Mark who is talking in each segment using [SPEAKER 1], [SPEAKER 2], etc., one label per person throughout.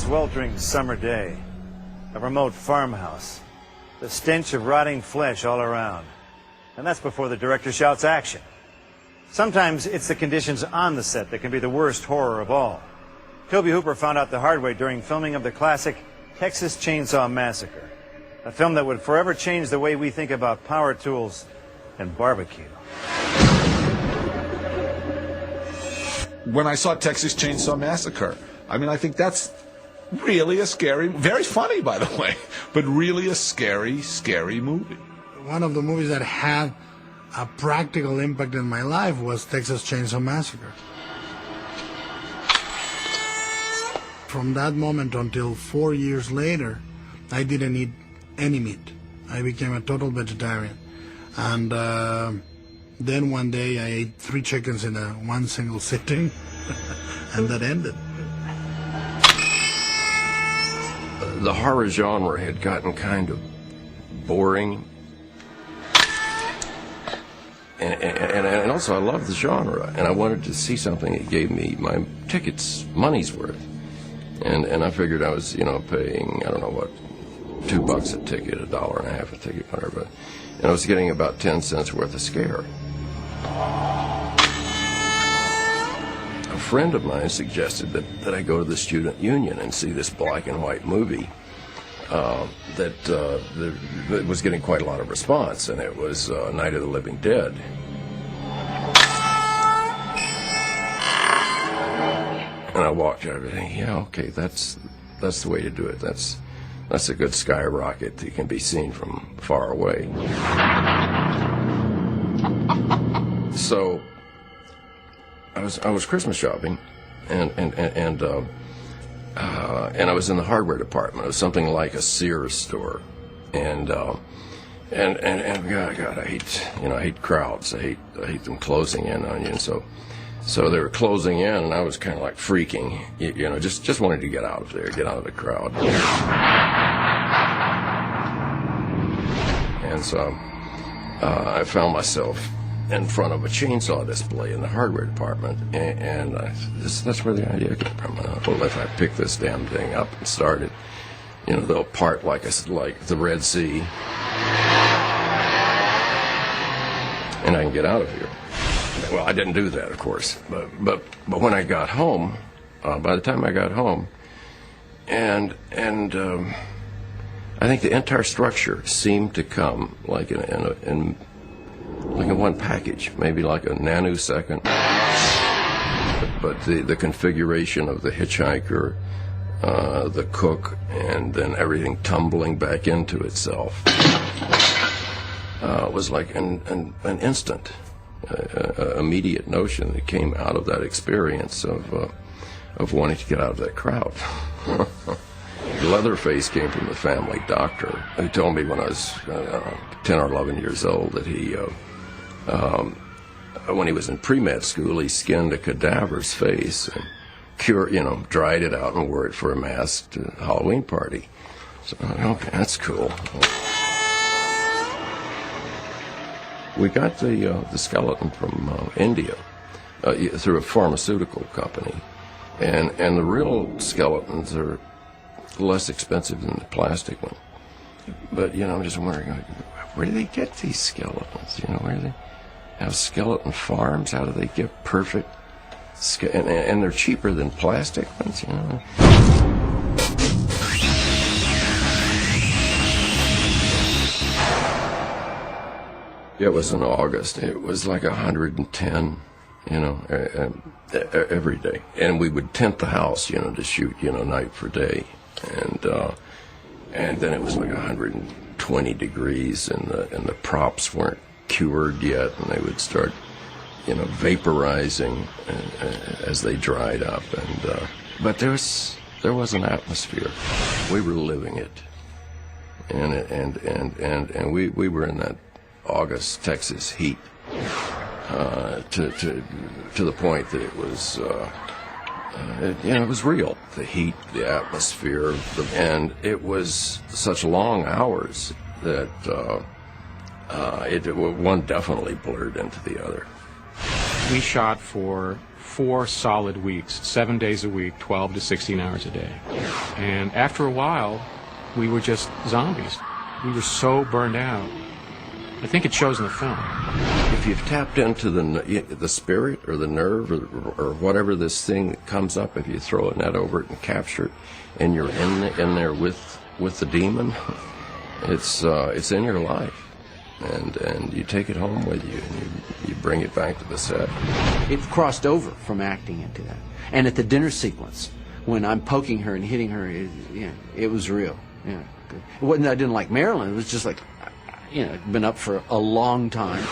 [SPEAKER 1] sweltering summer day. A remote farmhouse. The stench of rotting flesh all around. And that's before the director shouts action. Sometimes it's the conditions on the set that can be the worst horror of all. Tobe Hooper found out the hard way during filming of the classic Texas Chainsaw Massacre, a film that would forever change the way we think about power tools and barbecue.
[SPEAKER 2] When I saw Texas Chainsaw Massacre, I mean, I think that's really a scary, very funny, by the way, but really a scary, scary movie.
[SPEAKER 3] One of the movies that had a practical impact in my life was Texas Chainsaw Massacre. From that moment until 4 years later, I didn't eat any meat. I became a total vegetarian. And then one day I ate 3 chickens in one single sitting, and that ended.
[SPEAKER 4] The horror genre had gotten kind of boring. And also I loved the genre, and I wanted to see something that gave me my tickets money's worth. And I figured I was, paying, I don't know what, $2 a ticket, $1.50 a ticket, whatever. And I was getting about 10 cents worth of scare. A friend of mine suggested that I go to the student union and see this black and white movie that was getting quite a lot of response, and it was Night of the Living Dead. And I walked out and thinking, yeah, okay, that's the way to do it. That's a good skyrocket that can be seen from far away. So I was Christmas shopping, and I was in the hardware department. It was something like a Sears store, and God, I hate crowds. I hate them closing in on you, and so they were closing in, and I was kind of like freaking, just wanted to get out of there, get out of the crowd. And so I found myself in front of a chainsaw display in the hardware department, and that's where the idea came from. Well, if I pick this damn thing up and start it, they'll part like the Red Sea, and I can get out of here. Well, I didn't do that, of course, but when I got home, by the time I got home, and I think the entire structure seemed to come like in one package, maybe like a nanosecond. But the configuration of the hitchhiker, the cook, and then everything tumbling back into itself was like an instant, immediate notion that came out of that experience of wanting to get out of that crowd. Leatherface came from the family doctor, who told me when I was 10 or 11 years old that he, when he was in pre-med school, he skinned a cadaver's face and dried it out and wore it for a masked Halloween party. So, okay, that's cool. We got the skeleton from India through a pharmaceutical company, and the real skeletons are less expensive than the plastic one. But I'm just wondering, where do they get these skeletons? Where do they have skeleton farms? How do they get perfect and they're cheaper than plastic ones? It was in August. It was like 110, every day. And we would tent the house, to shoot, night for day. And then it was like 120 degrees, and the props weren't cured yet, and they would start, vaporizing as they dried up. But there was an atmosphere. We were living it, and we were in that August Texas heat to the point that it was. It was real. The heat, the atmosphere, and it was such long hours that one definitely blurred into the other.
[SPEAKER 5] We shot for 4 solid weeks, 7 days a week, 12 to 16 hours a day. And after a while, we were just zombies. We were so burned out. I think it shows in the film.
[SPEAKER 4] If you've tapped into the spirit or the nerve or whatever this thing that comes up, if you throw a net over it and capture it, and you're in there with the demon, it's in your life. And you take it home with you, and you bring it back to the set.
[SPEAKER 6] It crossed over from acting into that. And at the dinner sequence, when I'm poking her and hitting her, it was real. Yeah, it wasn't that I didn't like Marilyn. It was just like, it'd been up for a long time.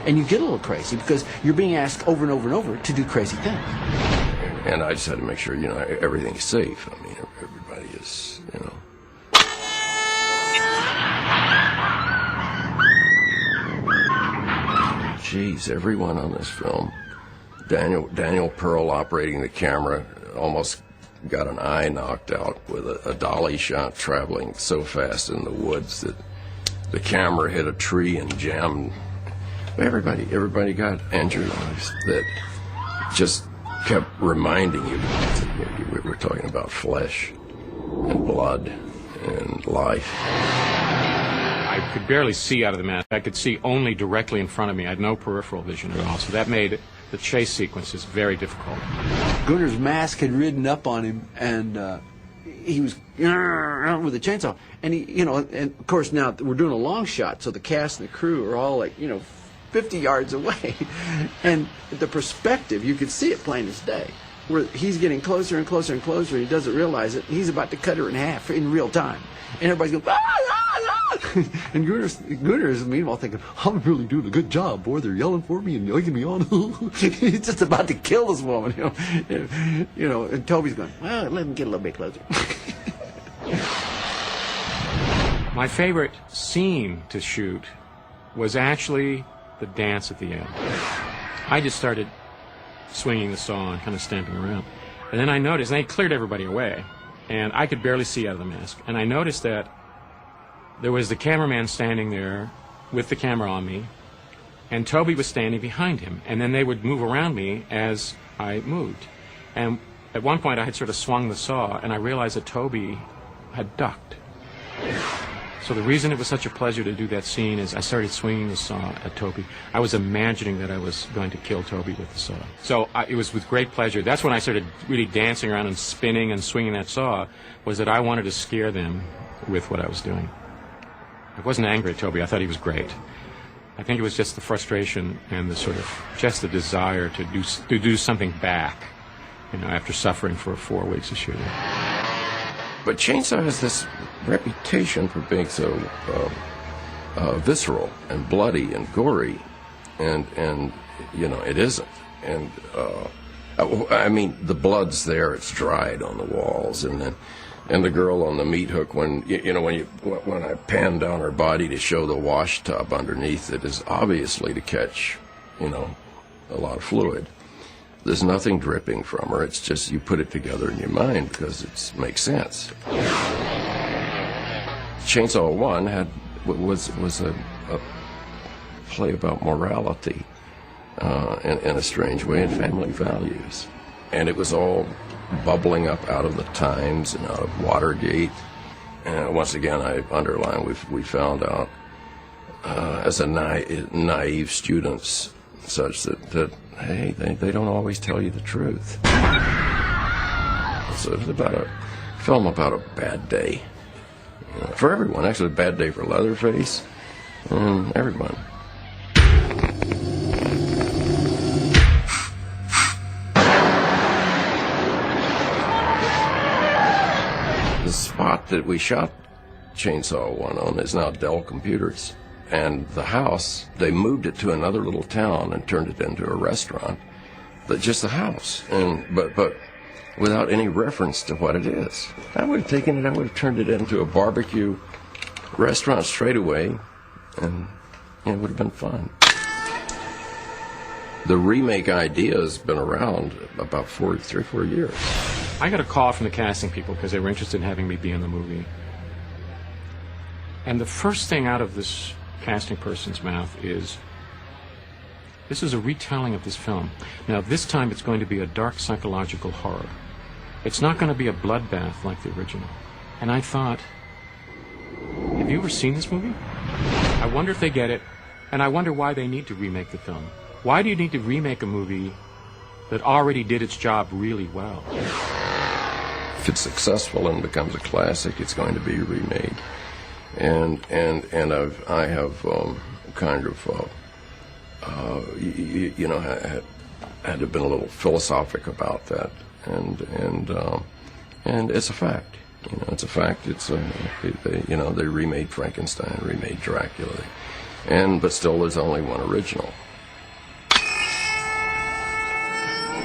[SPEAKER 6] And you get a little crazy because you're being asked over and over and over to do crazy things.
[SPEAKER 4] And I just had to make sure, everything's safe. I mean, everybody is, Geez, everyone on this film. Daniel Pearl operating the camera almost got an eye knocked out with a dolly shot traveling so fast in the woods that the camera hit a tree and jammed. Everybody got injured. That just kept reminding you. We're talking about flesh and blood and life.
[SPEAKER 5] I could barely see out of the mask. I could see only directly in front of me. I had no peripheral vision at all. So that made the chase sequences very difficult.
[SPEAKER 6] Gunner's mask had ridden up on him, and he was with a chainsaw. And and of course now we're doing a long shot, so the cast and the crew are all 50 yards away. And the perspective, you could see it plain as day, where he's getting closer and closer and closer, and he doesn't realize it. He's about to cut her in half in real time. And everybody's going, ah, ah, ah. And Gunner's meanwhile thinking, I'm really doing a good job, boy. They're yelling for me and egging me on. He's just about to kill this woman, and Toby's going, well, let him get a little bit closer.
[SPEAKER 5] My favorite scene to shoot was actually the dance at the end. I just started swinging the saw and kind of stamping around. And then I noticed, and they cleared everybody away, and I could barely see out of the mask. And I noticed that there was the cameraman standing there with the camera on me, and Toby was standing behind him. And then they would move around me as I moved. And at one point I had sort of swung the saw, and I realized that Toby had ducked. So the reason it was such a pleasure to do that scene is I started swinging the saw at Toby. I was imagining that I was going to kill Toby with the saw. So it was with great pleasure. That's when I started really dancing around and spinning and swinging that saw, was that I wanted to scare them with what I was doing. I wasn't angry at Toby. I thought he was great. I think it was just the frustration and the sort of just the desire to do something back, after suffering for 4 weeks of shooting.
[SPEAKER 4] But Chainsaw has this reputation for being so visceral and bloody and gory, and it isn't. And I mean, the blood's there; it's dried on the walls, and the girl on the meat hook. When I pan down her body to show the wash tub underneath, it is obviously to catch, a lot of fluid. There's nothing dripping from her. It's just you put it together in your mind because it makes sense. Chainsaw 1 was a play about morality in a strange way, and family values. And it was all bubbling up out of the Times and out of Watergate. And once again, I underline, we found out as a naive students such that hey, they don't always tell you the truth. So it's about a film about a bad day. For everyone, actually a bad day for Leatherface and everyone. The spot that we shot Chainsaw 1 on is now Dell Computers. And the house, they moved it to another little town and turned it into a restaurant. But just a house, but without any reference to what it is. I would have turned it into a barbecue restaurant straight away, and it would have been fun. The remake idea has been around about 3 or 4 years.
[SPEAKER 5] I got a call from the casting people because they were interested in having me be in the movie. And the first thing out of this casting person's mouth is, This is a retelling of this film. Now, this time it's going to be a dark psychological horror. It's not going to be a bloodbath like the original. And I thought, have you ever seen this movie? I wonder if they get it, and I wonder why they need to remake the film. Why do you need to remake a movie that already did its job really well?
[SPEAKER 4] If it's successful and becomes a classic, it's going to be remade. And I have kind of you know, had to been a little philosophic about that, and it's a fact. You know, it's a fact. It's you know, they remade Frankenstein, remade Dracula, but still there's only one original.